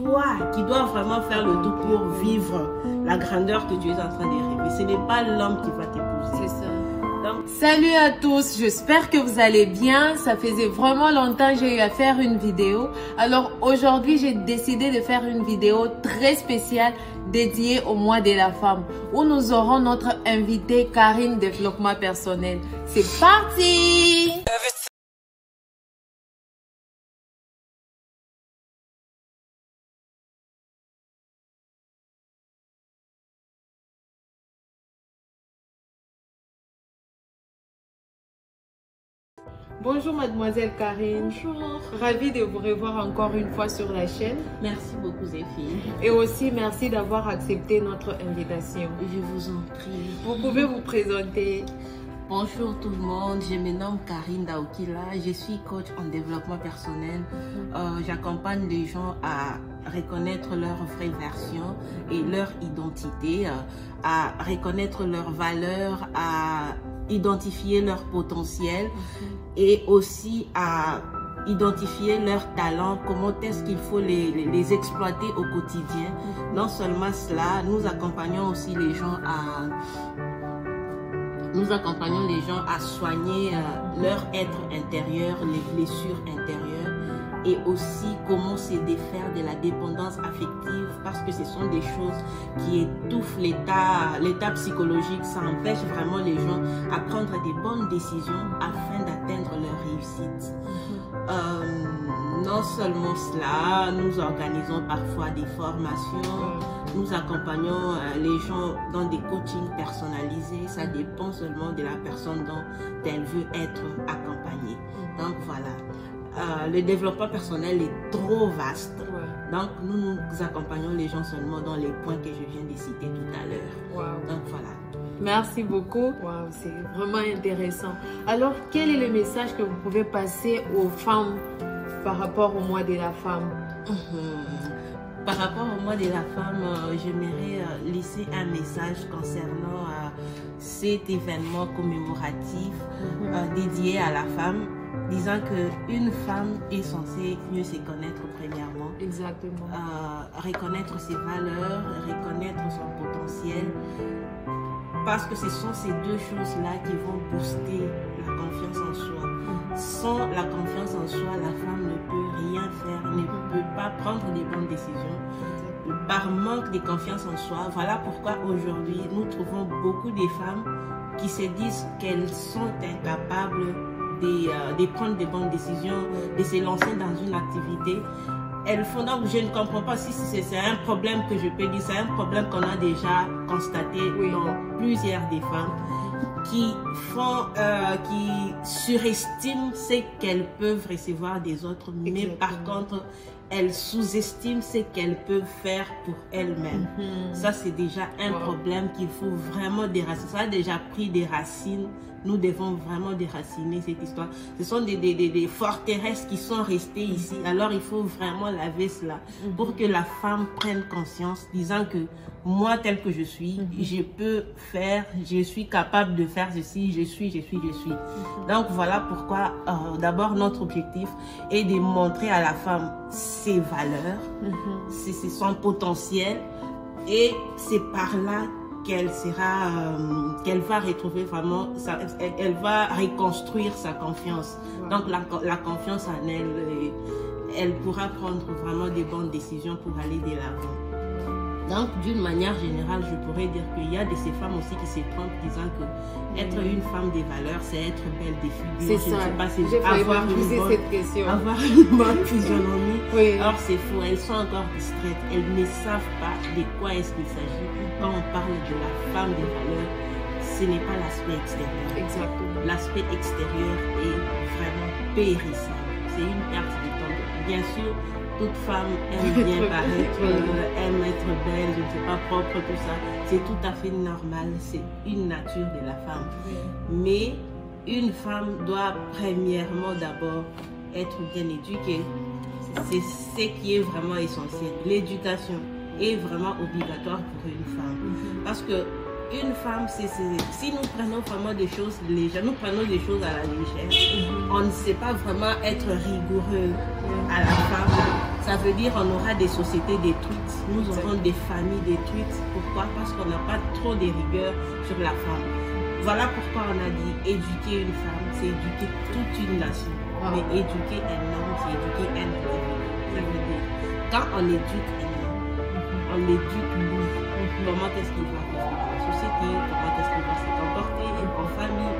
toi qui dois vraiment faire le tout pour vivre la grandeur que tu es en train de rêver. Ce n'est pas l'homme qui va t'épouser. C'est ça. Donc, salut à tous, j'espère que vous allez bien. Ça faisait vraiment longtemps que j'ai eu à faire une vidéo. Alors aujourd'hui, j'ai décidé de faire une vidéo très spéciale dédiée au mois de la femme, où nous aurons notre invitée Karine Développement Personnel. C'est parti! Bonjour mademoiselle Karine. bonjour. Ravie de vous revoir encore une fois sur la chaîne. Merci beaucoup, Zéphine. Et aussi merci d'avoir accepté notre invitation. Je vous en prie. Vous pouvez vous présenter. Bonjour tout le monde, je me nomme Karine Daoukila, je suis coach en développement personnel. J'accompagne les gens à reconnaître leur vraie version et leur identité, à reconnaître leurs valeurs, à identifier leur potentiel et aussi à identifier leurs talents, comment est-ce qu'il faut les exploiter au quotidien. Non seulement cela, nous accompagnons aussi les gens à soigner leur être intérieur, les blessures intérieures et aussi comment se défaire de la dépendance affective parce que ce sont des choses qui étouffent l'état psychologique. Ça empêche vraiment les gens à prendre des bonnes décisions afin d'atteindre leur réussite. Non seulement cela, nous organisons parfois des formations, nous accompagnons les gens dans des coachings personnalisés. Ça dépend seulement de la personne dont elle veut être accompagnée. Donc voilà, le développement personnel est trop vaste. Donc nous accompagnons les gens seulement dans les points que je viens de citer tout à l'heure. Donc voilà. Merci beaucoup. Wow, c'est vraiment intéressant. Alors, quel est le message que vous pouvez passer aux femmes par rapport au mois de la femme? Par rapport au mois de la femme, j'aimerais laisser un message concernant cet événement commémoratif dédié à la femme, disant qu'une femme est censée mieux se connaître premièrement. Exactement. Reconnaître ses valeurs, reconnaître son potentiel. Parce que ce sont ces deux choses-là qui vont booster la confiance en soi. Sans la confiance en soi, la femme ne peut rien faire, ne peut pas prendre des bonnes décisions. Par manque de confiance en soi, voilà pourquoi aujourd'hui nous trouvons beaucoup de femmes qui se disent qu'elles sont incapables de prendre des bonnes décisions, de se lancer dans une activité. Elles font donc, je ne comprends pas si c'est un problème que je peux dire, c'est un problème qu'on a déjà constaté dans plusieurs des femmes qui surestiment ce qu'elles peuvent recevoir des autres, mais par contre, elles sous-estiment ce qu'elles peuvent faire pour elles-mêmes. Ça, c'est déjà un problème qu'il faut vraiment déraciner. Ça a déjà pris des racines. Nous devons vraiment déraciner cette histoire. Ce sont des forteresses qui sont restées ici. Alors, il faut vraiment laver cela pour que la femme prenne conscience, disant que moi, tel que je suis, je peux faire, je suis capable de faire ceci, je suis. Donc, voilà pourquoi, d'abord, notre objectif est de montrer à la femme ses valeurs, c'est son potentiel, et c'est par là qu'elle va retrouver vraiment, elle va reconstruire sa confiance. Donc la confiance en elle, elle pourra prendre vraiment des bonnes décisions pour aller de l'avant. Donc d'une manière générale, je pourrais dire qu'il y a de ces femmes aussi qui se trompent, disant que être une femme des valeurs, c'est être belle des figures. C'est ça. Je ne sais pas si avoir une bonne physionomie. Or c'est faux, elles sont encore distraites, elles ne savent pas de quoi est-ce qu'il s'agit. Quand on parle de la femme des valeurs, ce n'est pas l'aspect extérieur. Exactement. L'aspect extérieur est vraiment périssable. C'est une perte de temps. Bien sûr, toute femme aime bien paraître, aime être belle, je ne sais pas, propre, tout ça. C'est tout à fait normal. C'est une nature de la femme. Mais une femme doit premièrement d'abord être bien éduquée. C'est ce qui est vraiment essentiel. L'éducation est vraiment obligatoire pour une femme. Parce que une femme, si nous prenons vraiment des choses légères, nous prenons des choses à la légère, on ne sait pas vraiment être rigoureux à la femme. ça veut dire qu'on aura des sociétés détruites, nous aurons des familles détruites. Pourquoi? Parce qu'on n'a pas trop de rigueur sur la femme. Voilà pourquoi on a dit éduquer une femme, c'est éduquer toute une nation. Mais éduquer un homme, c'est éduquer un individu. Ça veut dire, quand on éduque un homme, on éduque lui. Comment est-ce qu'il va vivre dans la société, comment est-ce qu'il va se comporter en famille.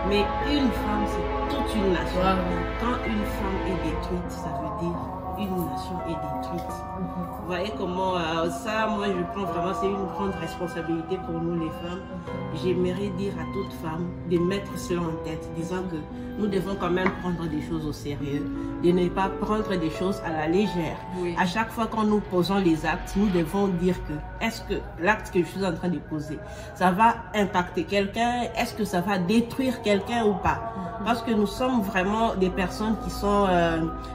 Mais une femme, c'est toute une nation. Quand une femme est détruite, ça veut dire une nation est détruite. Vous voyez comment ça, moi je prends vraiment, c'est une grande responsabilité pour nous les femmes. J'aimerais dire à toute femme de mettre cela en tête, disant que nous devons quand même prendre des choses au sérieux, de ne pas prendre des choses à la légère. À chaque fois quand nous posons les actes, nous devons dire que est-ce que l'acte que je suis en train de poser, ça va impacter quelqu'un, est-ce que ça va détruire quelqu'un ou pas? Parce que nous sommes vraiment des personnes qui sont,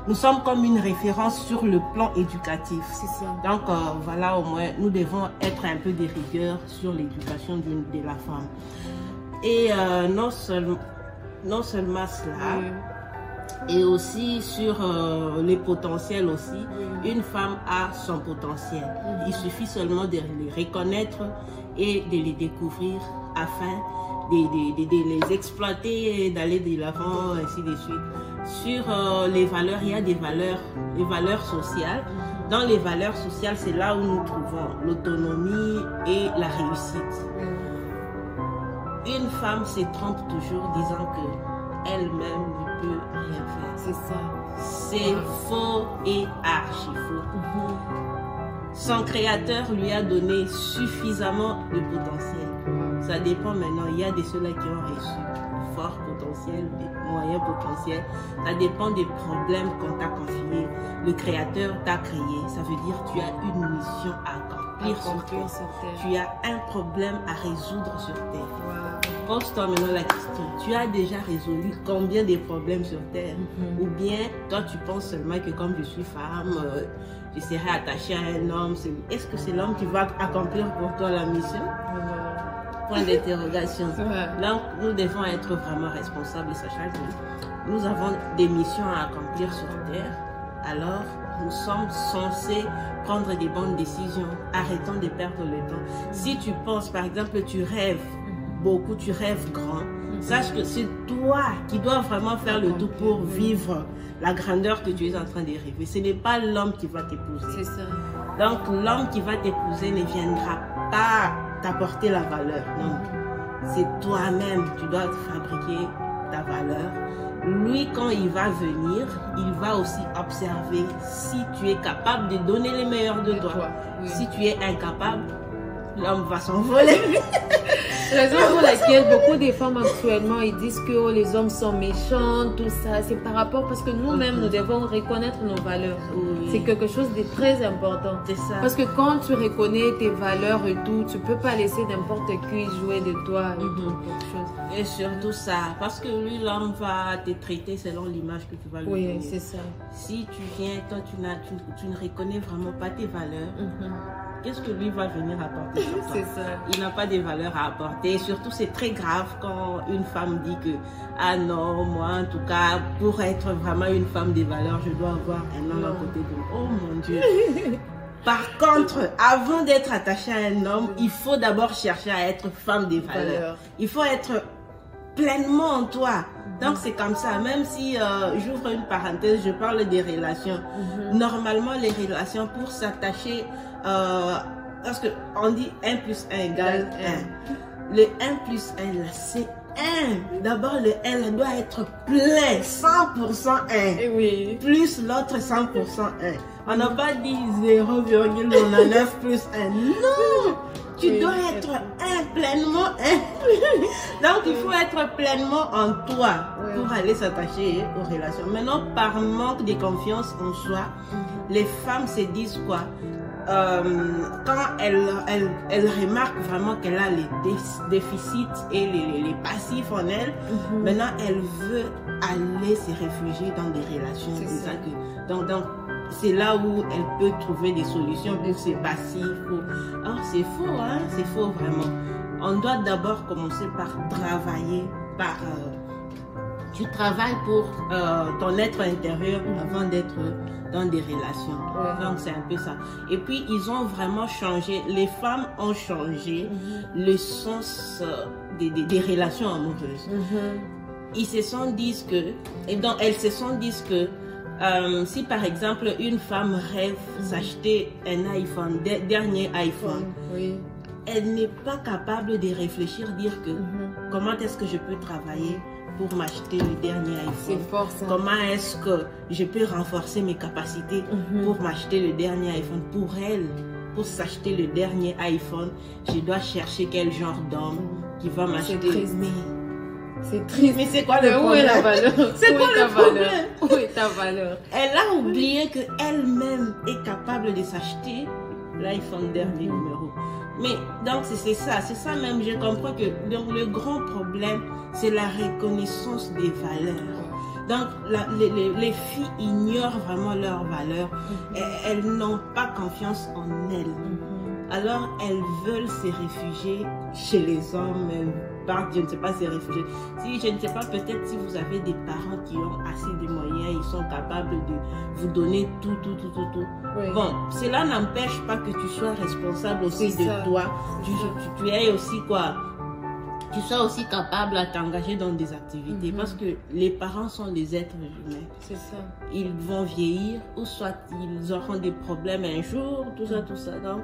nous sommes comme une référence sur le plan éducatif. Donc voilà, au moins, nous devons être un peu de rigueur sur l'éducation de la femme. Et non seulement cela, et aussi sur les potentiels aussi. Une femme a son potentiel. Il suffit seulement de les reconnaître et de les découvrir afin de les exploiter, d'aller de l'avant, ainsi de suite. Sur les valeurs, il y a des valeurs, les valeurs sociales. Dans les valeurs sociales, c'est là où nous trouvons l'autonomie et la réussite. Une femme se trompe toujours disant que elle-même ne peut rien faire. C'est ça. C'est faux et archi faux. Son créateur lui a donné suffisamment de potentiel. Ça dépend maintenant. Il y a de ceux-là qui ont reçu fort potentiel, des moyens potentiels. Ça dépend des problèmes qu'on t'a confiés. Le créateur t'a créé. Ça veut dire que tu as une mission à accomplir sur terre. Tu as un problème à résoudre sur terre. Pose-toi maintenant la question. Tu as déjà résolu combien de problèmes sur terre? Ou bien toi tu penses seulement que comme je suis femme, je serai attachée à un homme. Est-ce que c'est l'homme qui va accomplir pour toi la mission? Point d'interrogation. Donc nous devons être vraiment responsables, sachant que nous avons des missions à accomplir sur terre. Alors nous sommes censés prendre des bonnes décisions. Arrêtons de perdre le temps. Si tu penses, par exemple, tu rêves beaucoup, tu rêves grand, sache que c'est toi qui dois vraiment faire le tout pour vivre la grandeur que tu es en train de rêver. Ce n'est pas l'homme qui va t'épouser. C'est ça. Donc l'homme qui va t'épouser ne viendra pas t'apporter la valeur. Non. C'est toi-même, tu dois fabriquer ta valeur. Lui, quand il va venir, il va aussi observer si tu es capable de donner les meilleurs de toi. Si tu es incapable, l'homme va s'envoler. Raison pour laquelle beaucoup de femmes actuellement ils disent que oh, les hommes sont méchants, tout ça, c'est par rapport parce que nous-mêmes nous devons reconnaître nos valeurs. C'est quelque chose de très important. C'est ça. Parce que quand tu reconnais tes valeurs et tout, tu peux pas laisser n'importe qui jouer de toi et tout, quelque chose. Et surtout ça, parce que lui, l'homme va te traiter selon l'image que tu vas lui donner. Oui, c'est ça. Si tu viens, toi tu ne reconnais vraiment pas tes valeurs. Qu'est-ce que lui va venir apporter sur toi? C'est ça. Il n'a pas de valeur à apporter. Et surtout, c'est très grave quand une femme dit que ah non, moi en tout cas, pour être vraiment une femme de valeur, je dois avoir un homme à côté de moi. Oh mon Dieu. Par contre, avant d'être attachée à un homme, il faut d'abord chercher à être femme de valeur. Il faut être pleinement en toi. Donc c'est comme ça, même si j'ouvre une parenthèse, je parle des relations. Normalement, les relations pour s'attacher, parce qu'on dit 1 plus 1 égale 1. Le 1 plus 1, là, c'est 1. D'abord, le 1 doit être plein, 100% 1. Oui. Plus l'autre 100% 1. On n'a pas dit 0,9 plus 1. Non! Tu dois être pleinement donc il faut être pleinement en toi pour aller s'attacher aux relations. Maintenant, par manque de confiance en soi, les femmes se disent quoi? Quand elle remarque vraiment qu'elle a les déficits et les passifs en elle, maintenant elle veut aller se réfugier dans des relations. C'est ça que donc c'est là où elle peut trouver des solutions pour ses passifs. Oh, c'est faux, hein? C'est faux vraiment. On doit d'abord commencer par travailler, tu travailles pour ton être intérieur avant d'être dans des relations. Donc c'est un peu ça. Et puis ils ont vraiment changé, les femmes ont changé le sens des relations amoureuses. Ils se sont dit que, et donc elles se sont dit que si par exemple une femme rêve s'acheter un iPhone, dernier iPhone, elle n'est pas capable de réfléchir, dire que comment est-ce que je peux travailler pour m'acheter le dernier iPhone. C'est fort ça. Comment est-ce que je peux renforcer mes capacités pour m'acheter le dernier iPhone. Pour elle, pour s'acheter le dernier iPhone, je dois chercher quel genre d'homme qui va m'acheter. C'est triste. Mais c'est quoi le problème? Où est la valeur? C'est quoi le problème? Où est ta valeur? Elle a oublié qu'elle-même est capable de s'acheter l'iPhone dernier numéro. Mais donc c'est ça même, je comprends que donc, le grand problème, c'est la reconnaissance des valeurs. Donc les filles ignorent vraiment leurs valeurs, elles n'ont pas confiance en elles. Alors elles veulent se réfugier chez les hommes, je ne sais pas, se réfugier. Si je ne sais pas, peut-être si vous avez des parents qui ont assez de moyens, ils sont capables de vous donner tout. Bon, cela n'empêche pas que tu sois responsable aussi de toi. Tu es aussi quoi? Tu sois aussi capable à t'engager dans des activités parce que les parents sont des êtres humains. C'est ça. Ils vont vieillir ou soit ils auront des problèmes un jour, tout ça. Donc,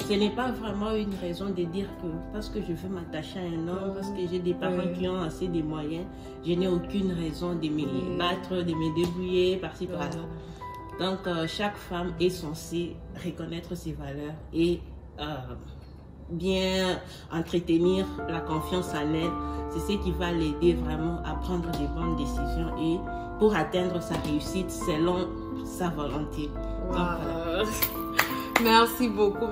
ce n'est pas vraiment une raison de dire que parce que je veux m'attacher à un homme, parce que j'ai des parents qui ont assez de moyens, je n'ai aucune raison de me battre, de me débrouiller par-ci par-là. Donc, chaque femme est censée reconnaître ses valeurs et bien entretenir la confiance en elle. C'est ce qui va l'aider vraiment à prendre des bonnes décisions et pour atteindre sa réussite selon sa volonté. Donc, voilà. Merci beaucoup,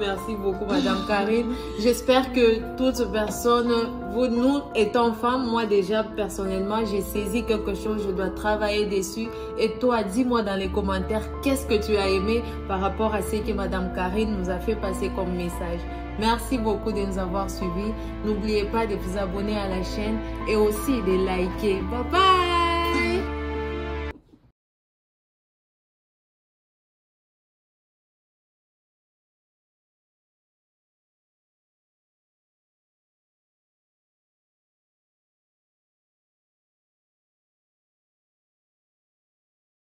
Madame Karine. J'espère que toutes personnes, nous étant femmes, moi déjà personnellement, j'ai saisi quelque chose, je dois travailler dessus. Et toi, dis-moi dans les commentaires, qu'est-ce que tu as aimé par rapport à ce que Madame Karine nous a fait passer comme message. Merci beaucoup de nous avoir suivis. N'oubliez pas de vous abonner à la chaîne et aussi de liker. Bye bye!